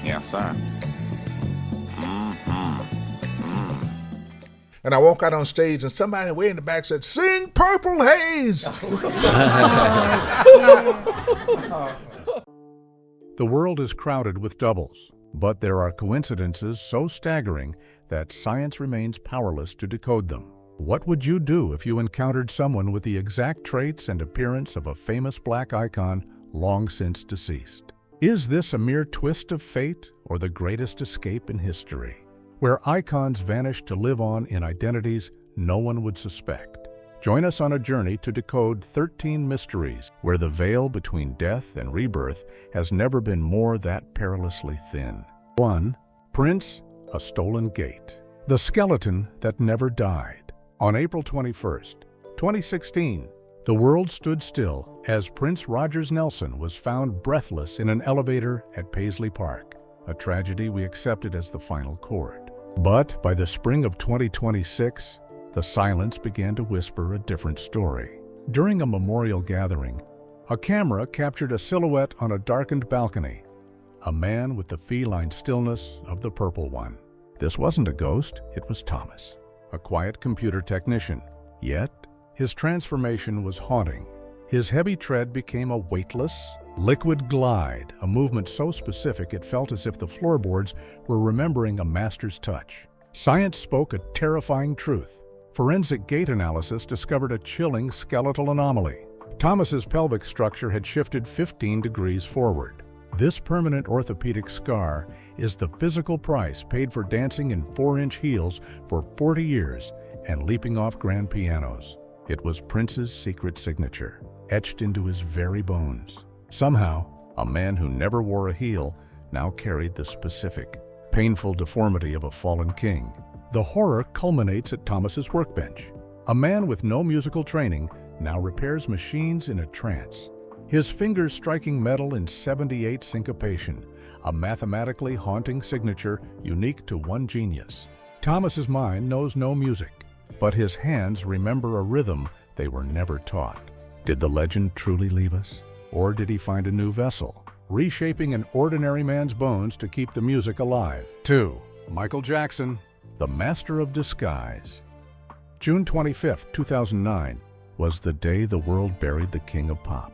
Yes, sir. And I walk out on stage, and somebody way in the back said, "Sing Purple Haze." The world is crowded with doubles, but there are coincidences so staggering that science remains powerless to decode them. What would you do if you encountered someone with the exact traits and appearance of a famous black icon long since deceased? Is this a mere twist of fate or the greatest escape in history, where icons vanish to live on in identities no one would suspect? Join us on a journey to decode 13 mysteries where the veil between death and rebirth has never been more that perilously thin. 1. Prince, a stolen gate. The skeleton that never died. On April 21st, 2016, the world stood still as Prince Rogers Nelson was found breathless in an elevator at Paisley Park, a tragedy we accepted as the final chord. But by the spring of 2026, the silence began to whisper a different story. During a memorial gathering, a camera captured a silhouette on a darkened balcony, a man with the feline stillness of the Purple One. This wasn't a ghost, it was Thomas, a quiet computer technician. Yet, his transformation was haunting. His heavy tread became a weightless, liquid glide, a movement so specific it felt as if the floorboards were remembering a master's touch. Science spoke a terrifying truth. Forensic gait analysis discovered a chilling skeletal anomaly. Thomas's pelvic structure had shifted 15 degrees forward. This permanent orthopedic scar is the physical price paid for dancing in 4-inch heels for 40 years and leaping off grand pianos. It was Prince's secret signature, etched into his very bones. Somehow, a man who never wore a heel now carried the specific, painful deformity of a fallen king. The horror culminates at Thomas's workbench. A man with no musical training now repairs machines in a trance, his fingers striking metal in 78 syncopation, a mathematically haunting signature unique to one genius. Thomas's mind knows no music, but his hands remember a rhythm they were never taught. Did the legend truly leave us? Or did he find a new vessel, reshaping an ordinary man's bones to keep the music alive? 2. Michael Jackson, the master of disguise. June 25, 2009, was the day the world buried the king of pop.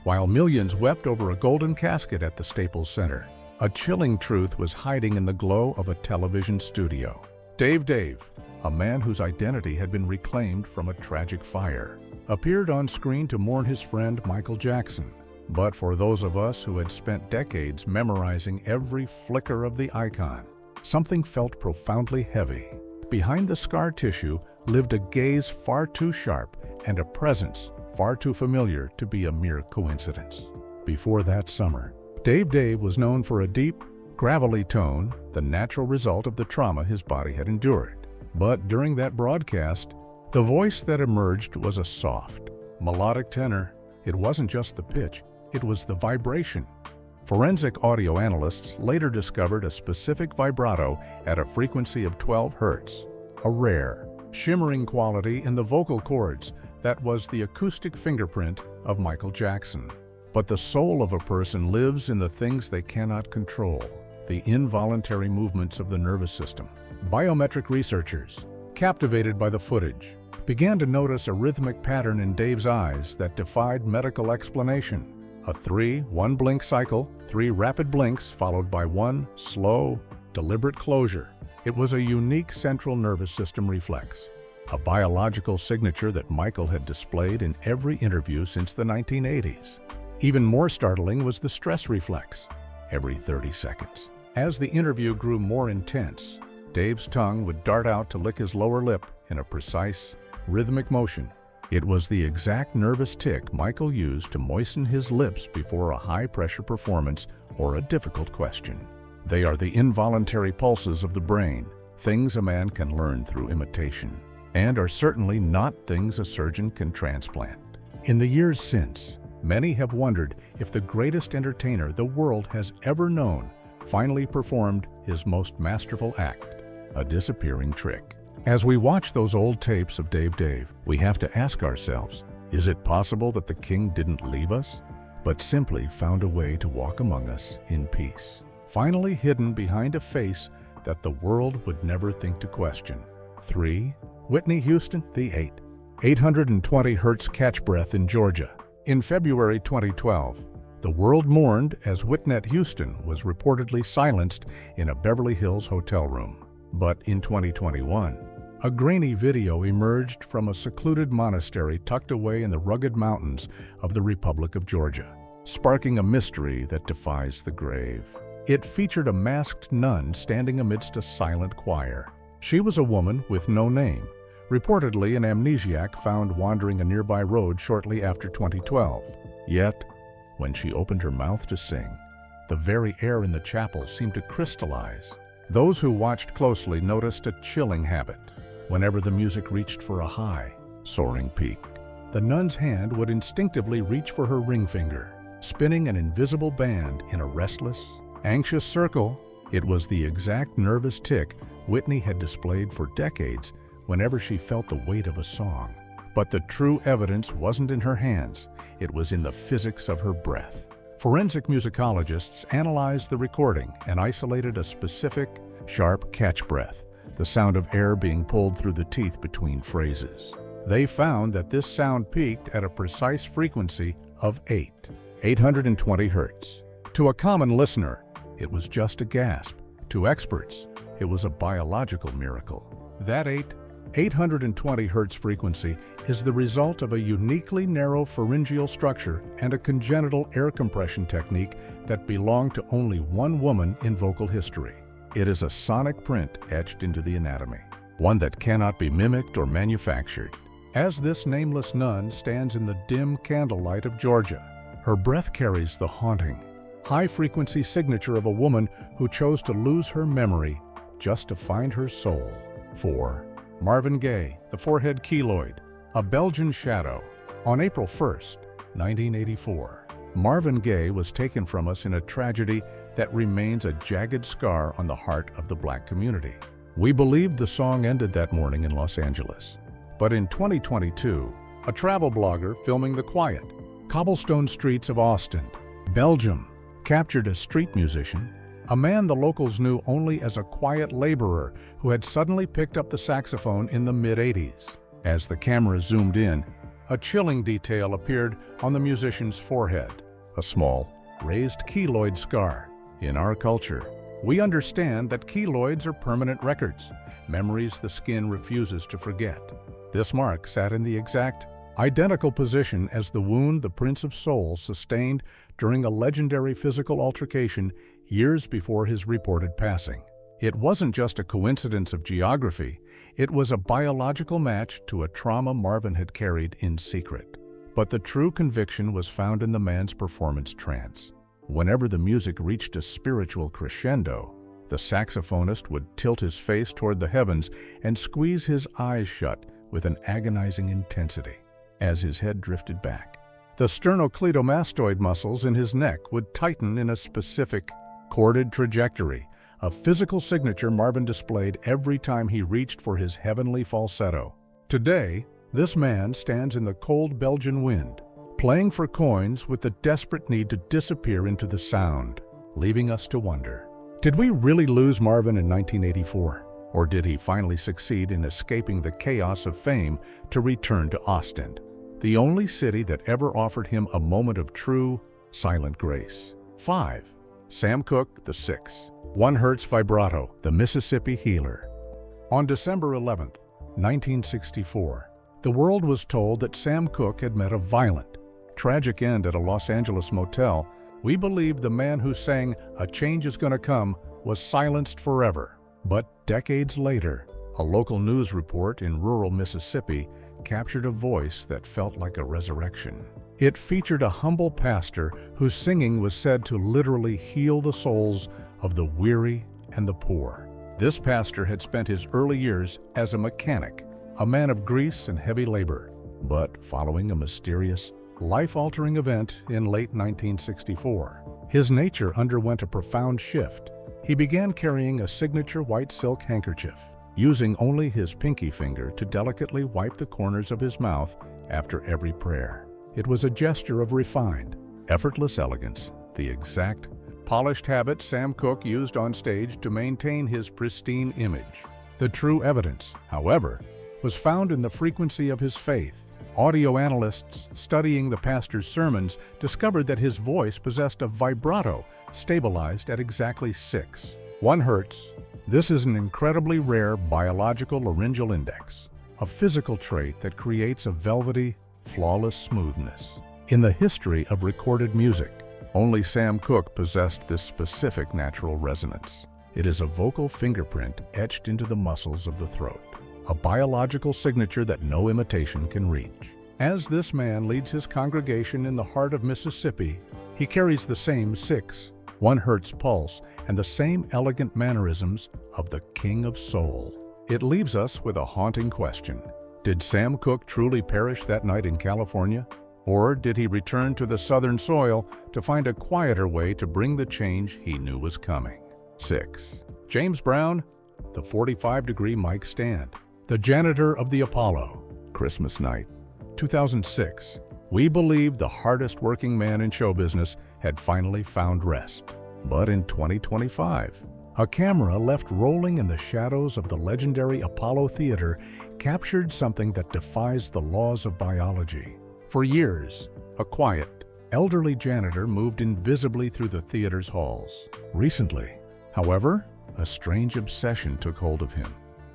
While millions wept over a golden casket at the Staples Center, a chilling truth was hiding in the glow of a television studio. Dave, a man whose identity had been reclaimed from a tragic fire, appeared on screen to mourn his friend Michael Jackson. But for those of us who had spent decades memorizing every flicker of the icon, something felt profoundly heavy. Behind the scar tissue lived a gaze far too sharp and a presence far too familiar to be a mere coincidence. Before that summer, Dave was known for a deep, gravelly tone, the natural result of the trauma his body had endured. But during that broadcast, the voice that emerged was a soft, melodic tenor. It wasn't just the pitch, it was the vibration. Forensic audio analysts later discovered a specific vibrato at a frequency of 12 hertz, a rare, shimmering quality in the vocal cords that was the acoustic fingerprint of Michael Jackson. But the soul of a person lives in the things they cannot control, the involuntary movements of the nervous system. Biometric researchers, captivated by the footage, began to notice a rhythmic pattern in Dave's eyes that defied medical explanation. A 3-1 blink cycle, 3 rapid blinks followed by 1 slow, deliberate closure. It was a unique central nervous system reflex, a biological signature that Michael had displayed in every interview since the 1980s. Even more startling was the stress reflex, every 30 seconds. As the interview grew more intense, Dave's tongue would dart out to lick his lower lip in a precise, rhythmic motion. It was the exact nervous tick Michael used to moisten his lips before a high-pressure performance or a difficult question. They are the involuntary pulses of the brain, things a man can learn through imitation, and are certainly not things a surgeon can transplant. In the years since, many have wondered if the greatest entertainer the world has ever known finally performed his most masterful act, a disappearing trick. As we watch those old tapes of Dave, we have to ask ourselves, is it possible that the king didn't leave us? but simply found a way to walk among us in peace, finally hidden behind a face that the world would never think to question. 3. Whitney Houston, the 820 Hertz catch breath in Georgia. In February 2012, the world mourned as Whitney Houston was reportedly silenced in a Beverly Hills hotel room. But in 2021, a grainy video emerged from a secluded monastery tucked away in the rugged mountains of the Republic of Georgia, sparking a mystery that defies the grave. It featured a masked nun standing amidst a silent choir. She was a woman with no name, reportedly an amnesiac found wandering a nearby road shortly after 2012. Yet, when she opened her mouth to sing, the very air in the chapel seemed to crystallize. Those who watched closely noticed a chilling habit. Whenever the music reached for a high, soaring peak, the nun's hand would instinctively reach for her ring finger, spinning an invisible band in a restless, anxious circle. It was the exact nervous tick Whitney had displayed for decades whenever she felt the weight of a song. But the true evidence wasn't in her hands, it was in the physics of her breath. Forensic musicologists analyzed the recording and isolated a specific, sharp catch breath, the sound of air being pulled through the teeth between phrases. They found that this sound peaked at a precise frequency of 820 Hertz. To a common listener, it was just a gasp. To experts, it was a biological miracle. That 820 Hertz frequency is the result of a uniquely narrow pharyngeal structure and a congenital air compression technique that belonged to only one woman in vocal history. It is a sonic print etched into the anatomy, one that cannot be mimicked or manufactured. As this nameless nun stands in the dim candlelight of Georgia, her breath carries the haunting, high-frequency signature of a woman who chose to lose her memory just to find her soul. 4. Marvin Gaye, the forehead keloid, a Belgian shadow. On April 1st, 1984, Marvin Gaye was taken from us in a tragedy that remains a jagged scar on the heart of the Black community. We believed the song ended that morning in Los Angeles. But in 2022, a travel blogger filming the quiet, cobblestone streets of Austin, Belgium, captured a street musician, a man the locals knew only as a quiet laborer who had suddenly picked up the saxophone in the mid-'80s. As the camera zoomed in, a chilling detail appeared on the musician's forehead, a small, raised keloid scar. In our culture, we understand that keloids are permanent records, memories the skin refuses to forget. This mark sat in the exact, identical position as the wound the Prince of Soul sustained during a legendary physical altercation years before his reported passing. It wasn't just a coincidence of geography, it was a biological match to a trauma Marvin had carried in secret. But the true conviction was found in the man's performance trance. Whenever the music reached a spiritual crescendo, the saxophonist would tilt his face toward the heavens and squeeze his eyes shut with an agonizing intensity. As his head drifted back, the sternocleidomastoid muscles in his neck would tighten in a specific, chorded trajectory, a physical signature Marvin displayed every time he reached for his heavenly falsetto. Today, this man stands in the cold Belgian wind, playing for coins with the desperate need to disappear into the sound, leaving us to wonder, did we really lose Marvin in 1984? Or did he finally succeed in escaping the chaos of fame to return to Austin, the only city that ever offered him a moment of true, silent grace? 5. Sam Cooke, the 1 Hertz vibrato, the Mississippi Healer. On December 11, 1964, the world was told that Sam Cooke had met a violent, tragic end at a Los Angeles motel. We believed the man who sang "A Change Is Gonna Come" was silenced forever. But decades later, a local news report in rural Mississippi captured a voice that felt like a resurrection. It featured a humble pastor whose singing was said to literally heal the souls of the weary and the poor. This pastor had spent his early years as a mechanic, a man of grease and heavy labor. But following a mysterious, life-altering event in late 1964, his nature underwent a profound shift. He began carrying a signature white silk handkerchief, using only his pinky finger to delicately wipe the corners of his mouth after every prayer. It was a gesture of refined, effortless elegance, the exact, polished habit Sam Cooke used on stage to maintain his pristine image. The true evidence, however, was found in the frequency of his faith. Audio analysts studying the pastor's sermons discovered that his voice possessed a vibrato stabilized at exactly 1 hertz. This is an incredibly rare biological laryngeal index, a physical trait that creates a velvety, flawless smoothness. In the history of recorded music, only Sam Cooke possessed this specific natural resonance. It is a vocal fingerprint etched into the muscles of the throat, a biological signature that no imitation can reach. As this man leads his congregation in the heart of Mississippi, he carries the same 1 hertz pulse and the same elegant mannerisms of the King of Soul. It leaves us with a haunting question. Did Sam Cooke truly perish that night in California? Or did he return to the southern soil to find a quieter way to bring the change he knew was coming? 6. James Brown, the 45-degree mic stand. The janitor of the Apollo, Christmas night, 2006. We believed the hardest-working man in show business had finally found rest. But in 2025, a camera left rolling in the shadows of the legendary Apollo Theater captured something that defies the laws of biology. For years, a quiet, elderly janitor moved invisibly through the theater's halls. Recently, however, a strange obsession took hold of him.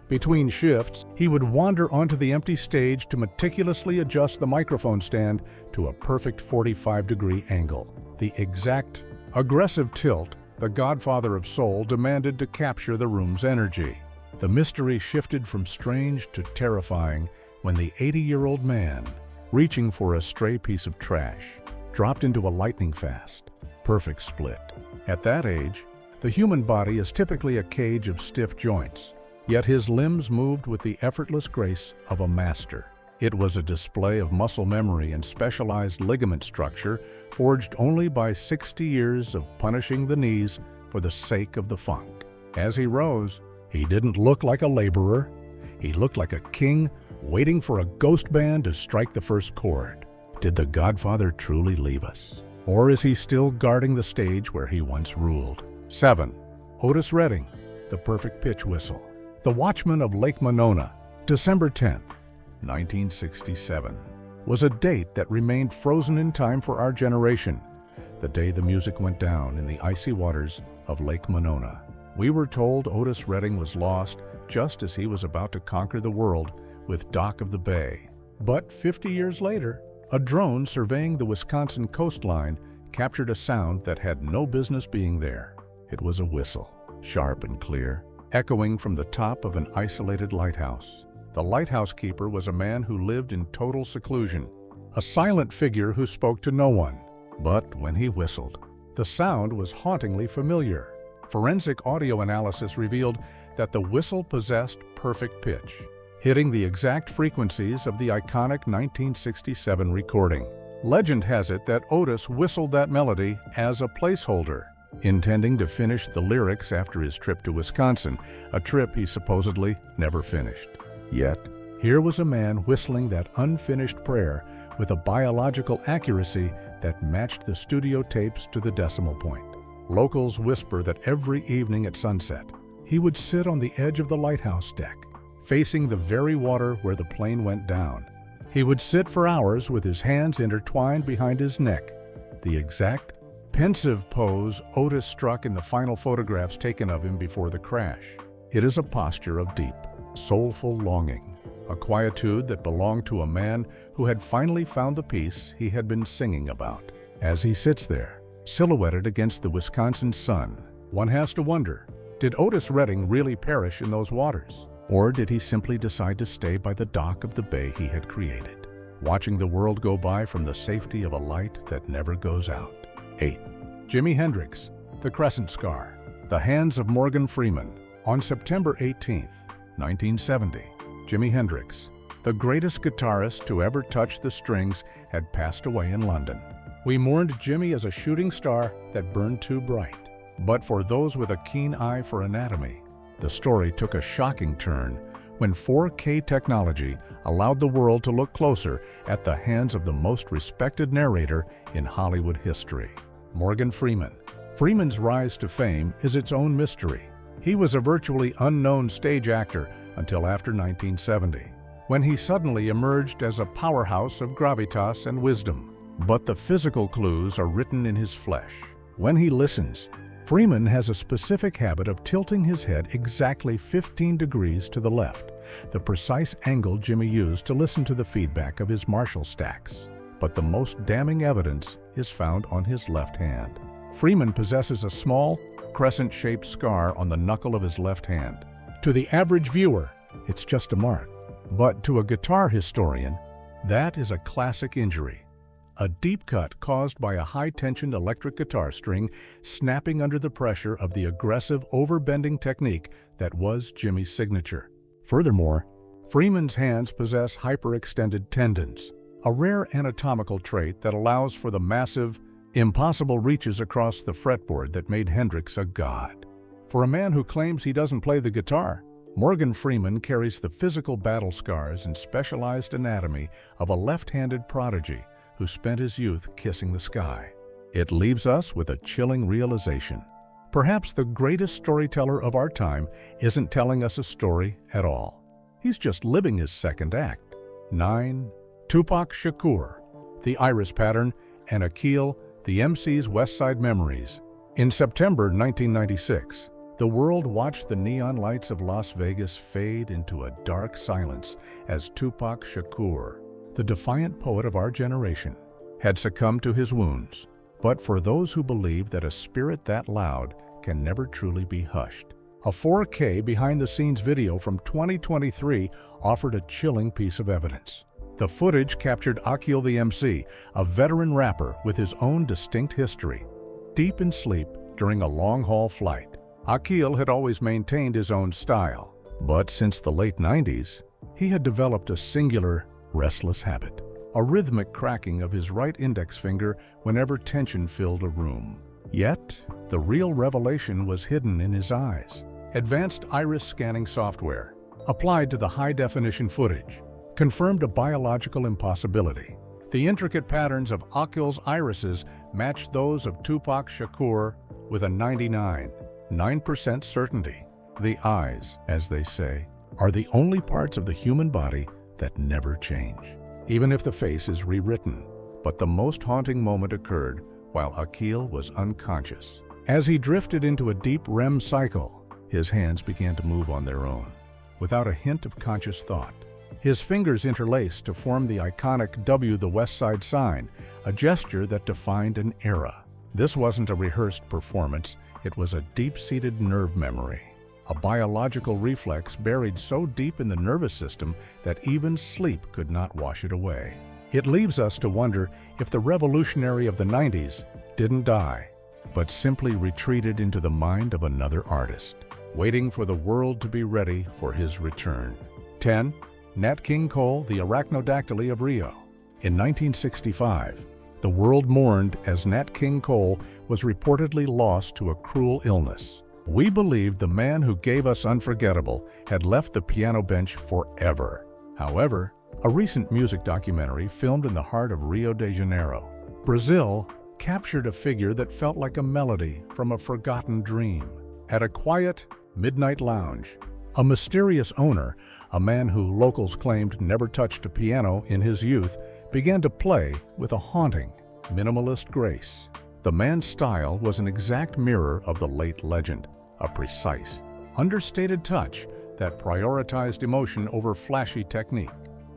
Between shifts, he would wander onto the empty stage to meticulously adjust the microphone stand to a perfect 45-degree angle. The exact, aggressive tilt the godfather of soul demanded to capture the room's energy. The mystery shifted from strange to terrifying when the 80-year-old man, reaching for a stray piece of trash, dropped into a lightning-fast, perfect split. At that age, the human body is typically a cage of stiff joints, yet his limbs moved with the effortless grace of a master. It was a display of muscle memory and specialized ligament structure forged only by 60 years of punishing the knees for the sake of the funk. As he rose, he didn't look like a laborer. He looked like a king waiting for a ghost band to strike the first chord. Did the Godfather truly leave us? Or is he still guarding the stage where he once ruled? 7. Otis Redding, the perfect pitch whistle. The Watchman of Lake Monona, December 10th, 1967, was a date that remained frozen in time for our generation, the day the music went down in the icy waters of Lake Monona. We were told Otis Redding was lost just as he was about to conquer the world with Dock of the Bay. But 50 years later, a drone surveying the Wisconsin coastline captured a sound that had no business being there. It was a whistle, sharp and clear, echoing from the top of an isolated lighthouse. The lighthouse keeper was a man who lived in total seclusion, a silent figure who spoke to no one. But when he whistled, the sound was hauntingly familiar. Forensic audio analysis revealed that the whistle possessed perfect pitch, hitting the exact frequencies of the iconic 1967 recording. Legend has it that Otis whistled that melody as a placeholder, intending to finish the lyrics after his trip to Wisconsin, a trip he supposedly never finished. Yet, here was a man whistling that unfinished prayer with a biological accuracy that matched the studio tapes to the decimal point. Locals whisper that every evening at sunset, he would sit on the edge of the lighthouse deck, facing the very water where the plane went down. He would sit for hours with his hands intertwined behind his neck, the exact, pensive pose Otis struck in the final photographs taken of him before the crash. It is a posture of deep, soulful longing, a quietude that belonged to a man who had finally found the peace he had been singing about. As he sits there, silhouetted against the Wisconsin sun, one has to wonder, did Otis Redding really perish in those waters? Or did he simply decide to stay by the dock of the bay he had created, watching the world go by from the safety of a light that never goes out? 8. Jimi Hendrix, The Crescent Scar. The Hands of Morgan Freeman. On September 18th, 1970, Jimi Hendrix, the greatest guitarist to ever touch the strings, had passed away in London. We mourned Jimi as a shooting star that burned too bright. But for those with a keen eye for anatomy, the story took a shocking turn when 4K technology allowed the world to look closer at the hands of the most respected narrator in Hollywood history, Morgan Freeman. Freeman's rise to fame is its own mystery. He was a virtually unknown stage actor until after 1970, when he suddenly emerged as a powerhouse of gravitas and wisdom. But the physical clues are written in his flesh. When he listens, Freeman has a specific habit of tilting his head exactly 15 degrees to the left, the precise angle Jimmy used to listen to the feedback of his Marshall stacks. But the most damning evidence is found on his left hand. Freeman possesses a small, crescent-shaped scar on the knuckle of his left hand. To the average viewer, it's just a mark. But to a guitar historian, that is a classic injury. A deep cut caused by a high-tension electric guitar string snapping under the pressure of the aggressive overbending technique that was Jimmy's signature. Furthermore, Freeman's hands possess hyperextended tendons, a rare anatomical trait that allows for the massive, impossible reaches across the fretboard that made Hendrix a god. For a man who claims he doesn't play the guitar, Morgan Freeman carries the physical battle scars and specialized anatomy of a left-handed prodigy who spent his youth kissing the sky. It leaves us with a chilling realization. Perhaps the greatest storyteller of our time isn't telling us a story at all. He's just living his second act. 9. Tupac Shakur, The Iris Pattern, and Akil, the MC's West Side Memories. In September 1996, the world watched the neon lights of Las Vegas fade into a dark silence as Tupac Shakur, the defiant poet of our generation, had succumbed to his wounds. But for those who believe that a spirit that loud can never truly be hushed, a 4K behind-the-scenes video from 2023 offered a chilling piece of evidence. The footage captured Akil the MC, a veteran rapper with his own distinct history. Deep in sleep during a long-haul flight, Akil had always maintained his own style. But since the late 90s, he had developed a singular, restless habit, a rhythmic cracking of his right index finger whenever tension filled a room. Yet, the real revelation was hidden in his eyes. Advanced iris scanning software, applied to the high-definition footage, confirmed a biological impossibility. The intricate patterns of Akil's irises matched those of Tupac Shakur with a 99.9% certainty. The eyes, as they say, are the only parts of the human body that never change, even if the face is rewritten. But the most haunting moment occurred while Akil was unconscious. As he drifted into a deep REM cycle, his hands began to move on their own, without a hint of conscious thought. His fingers interlaced to form the iconic W, the West Side sign, a gesture that defined an era. This wasn't a rehearsed performance, it was a deep-seated nerve memory. A biological reflex buried so deep in the nervous system that even sleep could not wash it away. It leaves us to wonder if the revolutionary of the 90s didn't die, but simply retreated into the mind of another artist, waiting for the world to be ready for his return. 10. Nat King Cole, the Arachnodactyly of Rio. In 1965, the world mourned as Nat King Cole was reportedly lost to a cruel illness. We believed the man who gave us Unforgettable had left the piano bench forever. However, a recent music documentary filmed in the heart of Rio de Janeiro, Brazil, captured a figure that felt like a melody from a forgotten dream. At a quiet, midnight lounge, a mysterious owner, a man who locals claimed never touched a piano in his youth, began to play with a haunting, minimalist grace. The man's style was an exact mirror of the late legend, a precise, understated touch that prioritized emotion over flashy technique.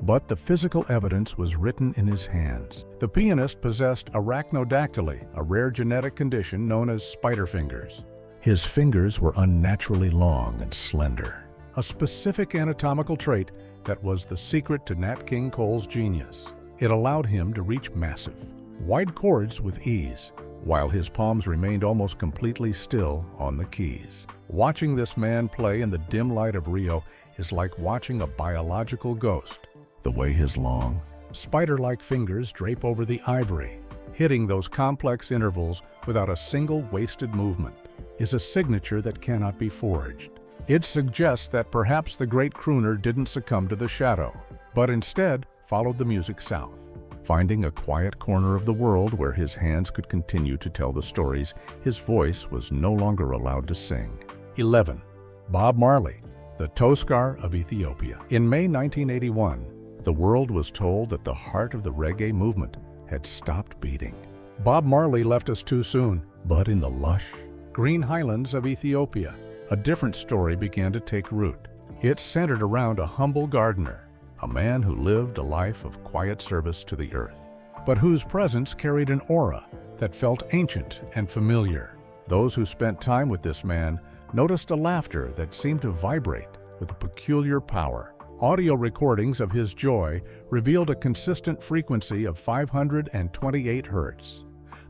But the physical evidence was written in his hands. The pianist possessed arachnodactyly, a rare genetic condition known as spider fingers. His fingers were unnaturally long and slender, a specific anatomical trait that was the secret to Nat King Cole's genius. It allowed him to reach massive, wide chords with ease, while his palms remained almost completely still on the keys. Watching this man play in the dim light of Rio is like watching a biological ghost. The way his long, spider-like fingers drape over the ivory, hitting those complex intervals without a single wasted movement, is a signature that cannot be forged. It suggests that perhaps the great crooner didn't succumb to the shadow, but instead followed the music south, finding a quiet corner of the world where his hands could continue to tell the stories his voice was no longer allowed to sing. 11. Bob Marley, the Toscar of Ethiopia. In May 1981, the world was told that the heart of the reggae movement had stopped beating. Bob Marley left us too soon, but in the lush, green highlands of Ethiopia, a different story began to take root. It centered around a humble gardener, a man who lived a life of quiet service to the earth, but whose presence carried an aura that felt ancient and familiar. Those who spent time with this man noticed a laughter that seemed to vibrate with a peculiar power. Audio recordings of his joy revealed a consistent frequency of 528 hertz,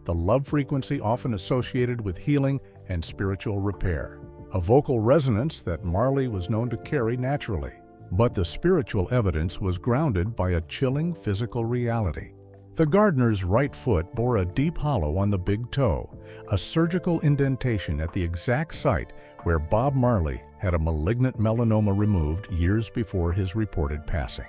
the love frequency often associated with healing and spiritual repair, a vocal resonance that Marley was known to carry naturally. But the spiritual evidence was grounded by a chilling physical reality. The gardener's right foot bore a deep hollow on the big toe, a surgical indentation at the exact site where Bob Marley had a malignant melanoma removed years before his reported passing.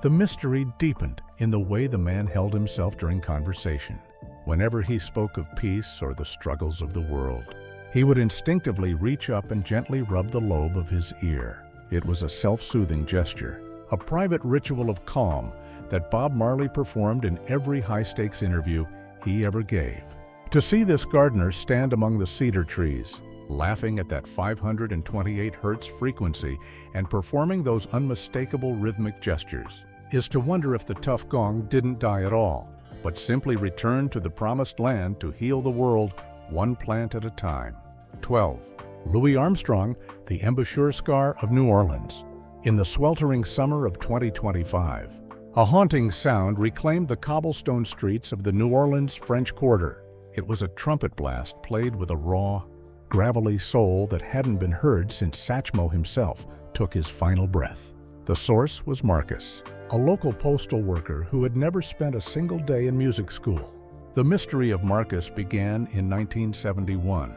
The mystery deepened in the way the man held himself during conversation. Whenever he spoke of peace or the struggles of the world, he would instinctively reach up and gently rub the lobe of his ear. It was a self-soothing gesture, a private ritual of calm that Bob Marley performed in every high-stakes interview he ever gave. To see this gardener stand among the cedar trees, laughing at that 528 hertz frequency and performing those unmistakable rhythmic gestures, is to wonder if the tough gong didn't die at all, but simply returned to the promised land to heal the world one plant at a time. 12. Louis Armstrong, the embouchure scar of New Orleans. In the sweltering summer of 2025, a haunting sound reclaimed the cobblestone streets of the New Orleans French Quarter. It was a trumpet blast played with a raw, gravelly soul that hadn't been heard since Satchmo himself took his final breath. The source was Marcus, a local postal worker who had never spent a single day in music school. The mystery of Marcus began in 1971,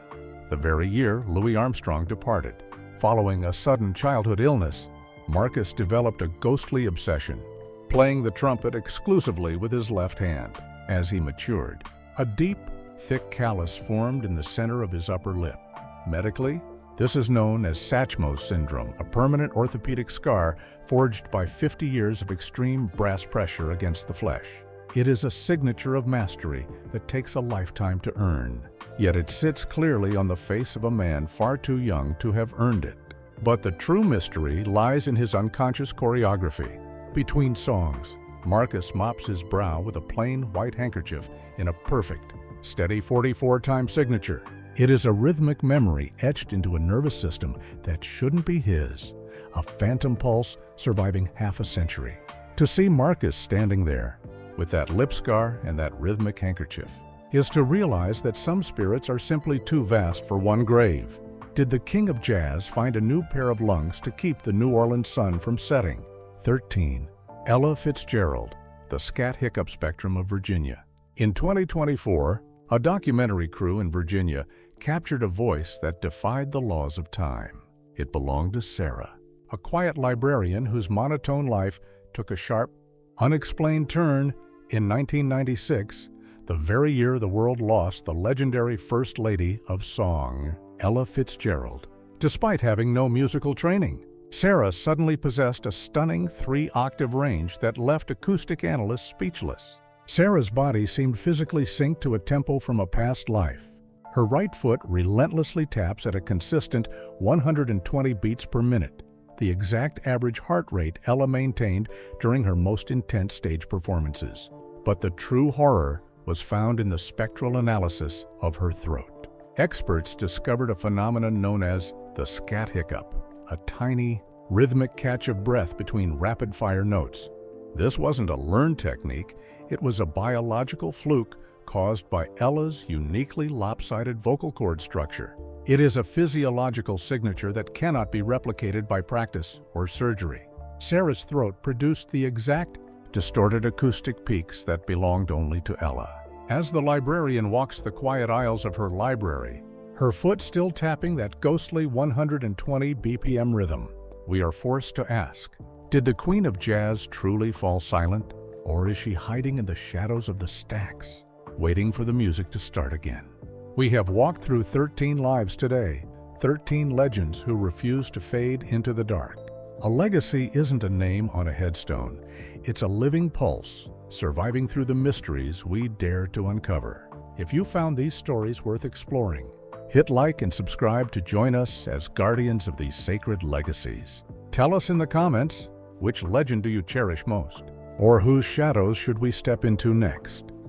the very year Louis Armstrong departed. Following a sudden childhood illness, Marcus developed a ghostly obsession, playing the trumpet exclusively with his left hand. As he matured, a deep, thick callus formed in the center of his upper lip. Medically, this is known as Satchmo syndrome, a permanent orthopedic scar forged by 50 years of extreme brass pressure against the flesh. It is a signature of mastery that takes a lifetime to earn, yet it sits clearly on the face of a man far too young to have earned it. But the true mystery lies in his unconscious choreography. Between songs, Marcus mops his brow with a plain white handkerchief in a perfect, steady 44-time signature. It is a rhythmic memory etched into a nervous system that shouldn't be his, a phantom pulse surviving half a century. To see Marcus standing there, with that lip scar and that rhythmic handkerchief, is to realize that some spirits are simply too vast for one grave. Did the king of jazz find a new pair of lungs to keep the New Orleans sun from setting? 13. Ella Fitzgerald, the scat hiccup spectrum of Virginia. In 2024, a documentary crew in Virginia captured a voice that defied the laws of time. It belonged to Sarah, a quiet librarian whose monotone life took a sharp, unexplained turn in 1996, the very year the world lost the legendary First Lady of Song, Ella Fitzgerald. Despite having no musical training, Sarah suddenly possessed a stunning 3-octave range that left acoustic analysts speechless. Sarah's body seemed physically synced to a tempo from a past life. Her right foot relentlessly taps at a consistent 120 beats per minute, the exact average heart rate Ella maintained during her most intense stage performances. But the true horror was found in the spectral analysis of her throat. Experts discovered a phenomenon known as the scat hiccup, a tiny, rhythmic catch of breath between rapid-fire notes. This wasn't a learned technique, it was a biological fluke caused by Ella's uniquely lopsided vocal cord structure. It is a physiological signature that cannot be replicated by practice or surgery. Sarah's throat produced the exact, distorted acoustic peaks that belonged only to Ella. As the librarian walks the quiet aisles of her library, her foot still tapping that ghostly 120 BPM rhythm. We are forced to ask, did the Queen of Jazz truly fall silent? Or is she hiding in the shadows of the stacks, waiting for the music to start again? We have walked through 13 lives today, 13 legends who refuse to fade into the dark. A legacy isn't a name on a headstone. It's a living pulse, surviving through the mysteries we dare to uncover. If you found these stories worth exploring, hit like and subscribe to join us as guardians of these sacred legacies. Tell us in the comments, which legend do you cherish most? Or whose shadows should we step into next?